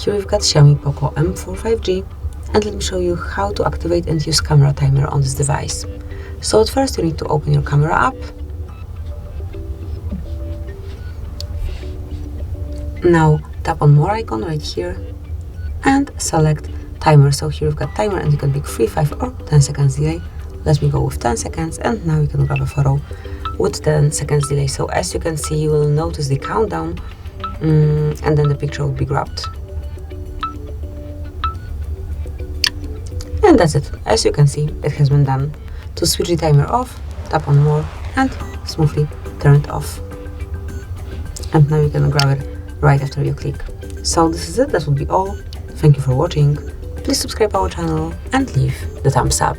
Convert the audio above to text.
Here we've got Xiaomi POCO M4 5G, and let me show you how to activate and use camera timer on this device. So at first you need to open your camera app. Now tap on more icon right here and select timer. So here we've got timer and you can pick 3, 5 or 10 seconds delay. Let me go with 10 seconds and now you can grab a photo with 10 seconds delay. So as you can see, you will notice the countdown and then the picture will be grabbed. And that's it. As you can see, it has been done. To switch the timer off, tap on more and smoothly turn it off. And now you can grab it right after you click. So this is it. That would be all. Thank you for watching. Please subscribe our channel and leave the thumbs up.